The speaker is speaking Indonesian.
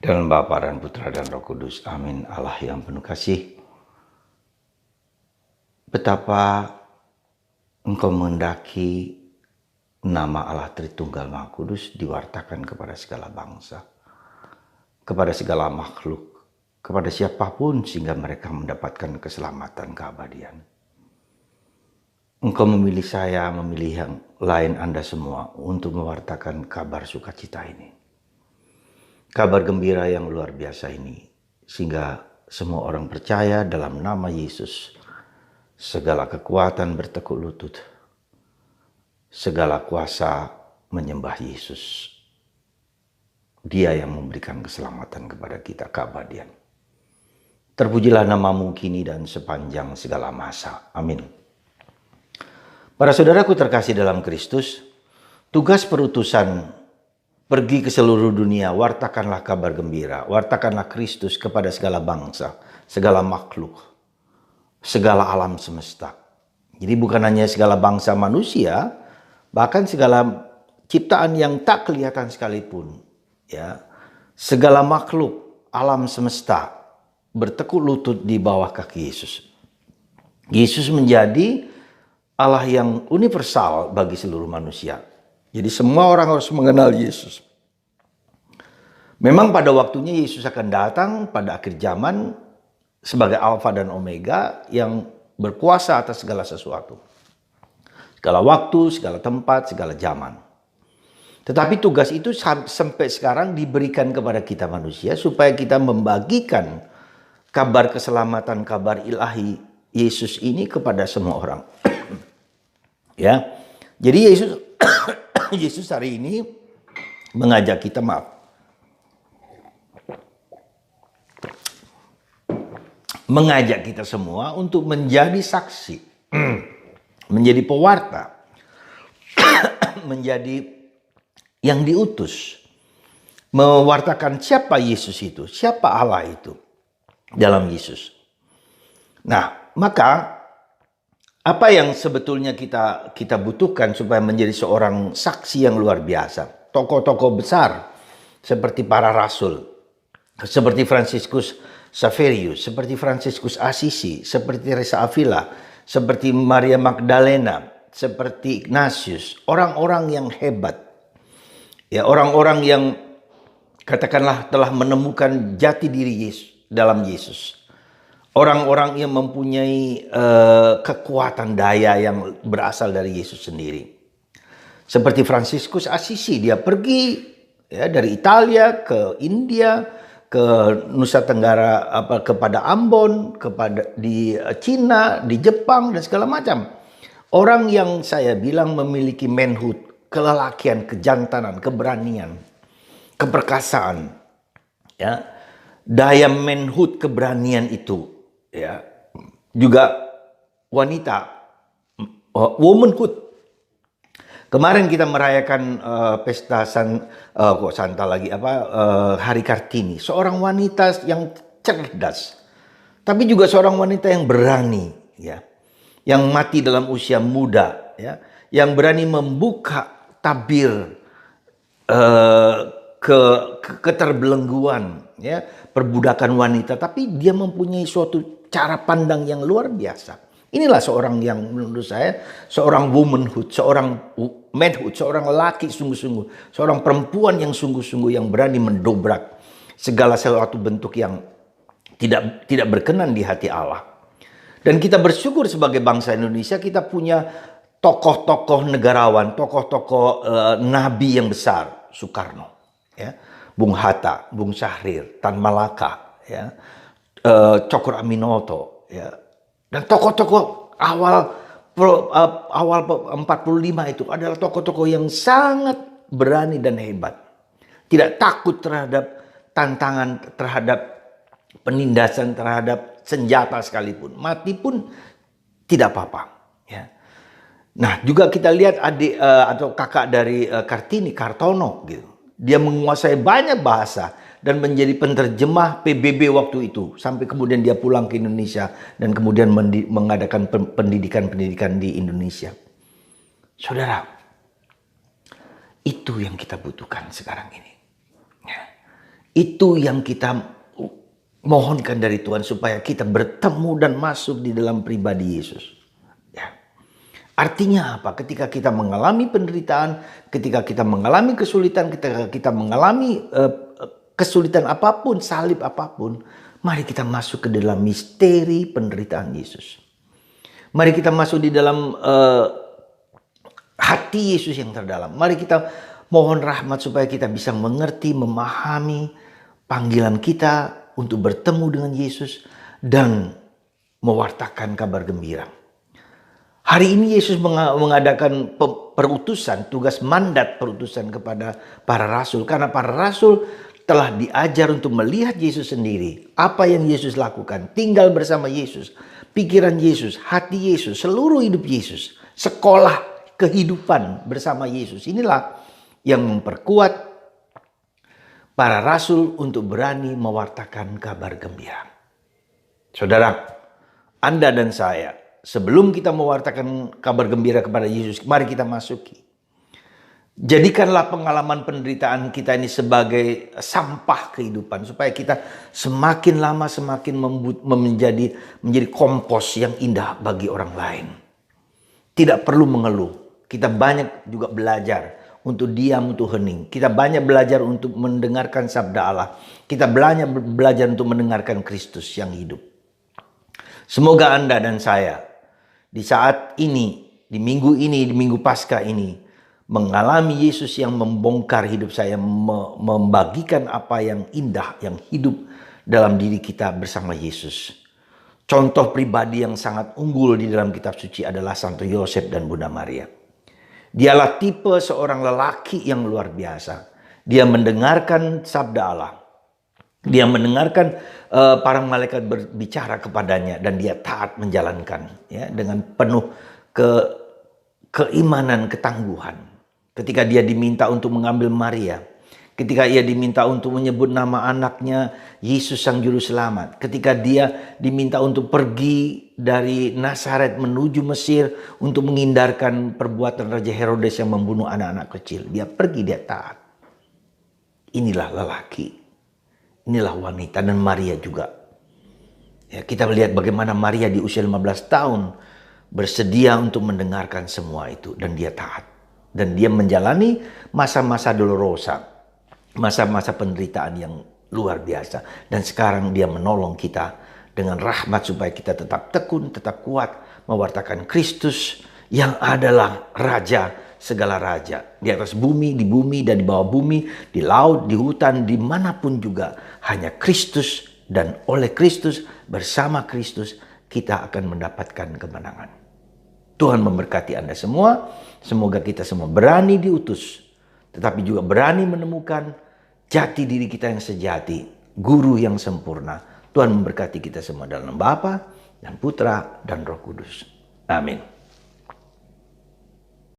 Dalam Bapa dan Putra dan Roh Kudus. Amin. Allah yang penuh kasih. Betapa Engkau menghendaki nama Allah Tritunggal Maha Kudus diwartakan kepada segala bangsa, kepada segala makhluk, kepada siapapun sehingga mereka mendapatkan keselamatan keabadian. Engkau memilih saya, memilih yang lain Anda semua untuk mewartakan kabar sukacita ini. Kabar gembira yang luar biasa ini. Sehingga semua orang percaya dalam nama Yesus. Segala kekuatan bertekuk lutut. Segala kuasa menyembah Yesus. Dia yang memberikan keselamatan kepada kita, keabadian. Terpujilah namamu kini dan sepanjang segala masa. Amin. Para saudaraku terkasih dalam Kristus, tugas perutusan pergi ke seluruh dunia, wartakanlah kabar gembira, wartakanlah Kristus kepada segala bangsa, segala makhluk, segala alam semesta. Jadi bukan hanya segala bangsa manusia, bahkan segala ciptaan yang tak kelihatan sekalipun, ya, segala makhluk alam semesta bertekuk lutut di bawah kaki Yesus. Yesus menjadi Allah yang universal bagi seluruh manusia. Jadi semua orang harus mengenal Yesus. Memang pada waktunya Yesus akan datang pada akhir zaman sebagai Alfa dan Omega yang berkuasa atas segala sesuatu. Segala waktu, segala tempat, segala zaman. Tetapi tugas itu sampai sekarang diberikan kepada kita manusia supaya kita membagikan kabar keselamatan, kabar ilahi Yesus ini kepada semua orang. Ya, jadi Yesus hari ini mengajak kita, mengajak kita semua untuk menjadi saksi, menjadi pewarta, menjadi yang diutus, mewartakan siapa Yesus itu, siapa Allah itu dalam Yesus. Nah, maka apa yang sebetulnya kita butuhkan supaya menjadi seorang saksi yang luar biasa? Tokoh-tokoh besar seperti para rasul, seperti Fransiskus Xaverius, seperti Fransiskus Assisi, seperti Teresa Avila, seperti Maria Magdalena, seperti Ignatius, orang-orang yang hebat. Ya, orang-orang yang katakanlah telah menemukan jati diri Yesus dalam Yesus. Orang-orang yang mempunyai kekuatan daya yang berasal dari Yesus sendiri. Seperti Fransiskus Assisi, dia pergi ya, dari Italia ke India, ke Nusa Tenggara, kepada Ambon, di Cina, di Jepang dan segala macam. Orang yang saya bilang memiliki manhood, kelelakian, kejantanan, keberanian, keperkasaan, ya, daya manhood, keberanian itu. Ya, juga wanita, womanhood. Kemarin kita merayakan pesta Hari Kartini. Seorang wanita yang cerdas, tapi juga seorang wanita yang berani, ya, yang mati dalam usia muda, ya, yang berani membuka tabir keterbelengguan, ya, perbudakan wanita, tapi dia mempunyai suatu cara pandang yang luar biasa. Inilah seorang yang menurut saya, seorang womanhood, seorang manhood, seorang laki sungguh-sungguh, seorang perempuan yang sungguh-sungguh yang berani mendobrak segala sesuatu bentuk yang tidak berkenan di hati Allah. Dan kita bersyukur sebagai bangsa Indonesia kita punya tokoh-tokoh negarawan, tokoh-tokoh nabi yang besar, Soekarno, ya, Bung Hatta, Bung Syahrir, Tan Malaka, ya, Cokro Aminoto, ya, dan tokoh-tokoh awal 45 itu adalah tokoh-tokoh yang sangat berani dan hebat, tidak takut terhadap tantangan, terhadap penindasan, terhadap senjata sekalipun, mati pun tidak apa-apa, ya. Nah, juga kita lihat adik atau kakak dari Kartini, Kartono, gitu. Dia menguasai banyak bahasa dan menjadi penerjemah PBB waktu itu. Sampai kemudian dia pulang ke Indonesia dan kemudian mengadakan pendidikan-pendidikan di Indonesia. Saudara, itu yang kita butuhkan sekarang ini. Ya. Itu yang kita mohonkan dari Tuhan, supaya kita bertemu dan masuk di dalam pribadi Yesus. Ya. Artinya apa? Ketika kita mengalami penderitaan, ketika kita mengalami kesulitan, ketika kita mengalami kesulitan apapun, salib apapun, mari kita masuk ke dalam misteri penderitaan Yesus. Mari kita masuk di dalam hati Yesus yang terdalam. Mari kita mohon rahmat supaya kita bisa mengerti, memahami panggilan kita untuk bertemu dengan Yesus dan mewartakan kabar gembira. Hari ini Yesus mengadakan perutusan, tugas mandat perutusan kepada para rasul. Karena para rasul telah diajar untuk melihat Yesus sendiri. Apa yang Yesus lakukan, tinggal bersama Yesus. Pikiran Yesus, hati Yesus, seluruh hidup Yesus. Sekolah kehidupan bersama Yesus. Inilah yang memperkuat para rasul untuk berani mewartakan kabar gembira. Saudara, Anda dan saya, sebelum kita mewartakan kabar gembira kepada Yesus, mari kita masuki. Jadikanlah pengalaman penderitaan kita ini sebagai sampah kehidupan, supaya kita semakin lama semakin menjadi kompos yang indah bagi orang lain. Tidak perlu mengeluh. Kita banyak juga belajar untuk diam, untuk hening. Kita banyak belajar untuk mendengarkan sabda Allah. Kita belajar untuk mendengarkan Kristus yang hidup. Semoga Anda dan saya di saat ini, di minggu Paskah ini, mengalami Yesus yang membongkar hidup saya, membagikan apa yang indah, yang hidup dalam diri kita bersama Yesus. Contoh pribadi yang sangat unggul di dalam kitab suci adalah Santo Yosef dan Bunda Maria. Dialah tipe seorang lelaki yang luar biasa. Dia mendengarkan sabda Allah. Dia mendengarkan para malaikat berbicara kepadanya dan dia taat menjalankan, ya, dengan penuh keimanan, ketangguhan. Ketika dia diminta untuk mengambil Maria, ketika ia diminta untuk menyebut nama anaknya Yesus Sang Juru Selamat, ketika dia diminta untuk pergi dari Nazaret menuju Mesir untuk menghindarkan perbuatan Raja Herodes yang membunuh anak-anak kecil, dia pergi, dia taat. Inilah lelaki, inilah wanita, dan Maria juga. Ya, kita melihat bagaimana Maria di usia 15 tahun bersedia untuk mendengarkan semua itu, dan dia taat. Dan dia menjalani masa-masa dolorosa, masa-masa penderitaan yang luar biasa. Dan sekarang dia menolong kita dengan rahmat supaya kita tetap tekun, tetap kuat, mewartakan Kristus yang adalah Raja segala raja. Di atas bumi, di bumi dan di bawah bumi, di laut, di hutan, dimanapun juga. Hanya Kristus, dan oleh Kristus, bersama Kristus, kita akan mendapatkan kemenangan. Tuhan memberkati Anda semua. Semoga kita semua berani diutus, tetapi juga berani menemukan jati diri kita yang sejati, guru yang sempurna. Tuhan memberkati kita semua dalam Bapa dan Putra dan Roh Kudus. Amin.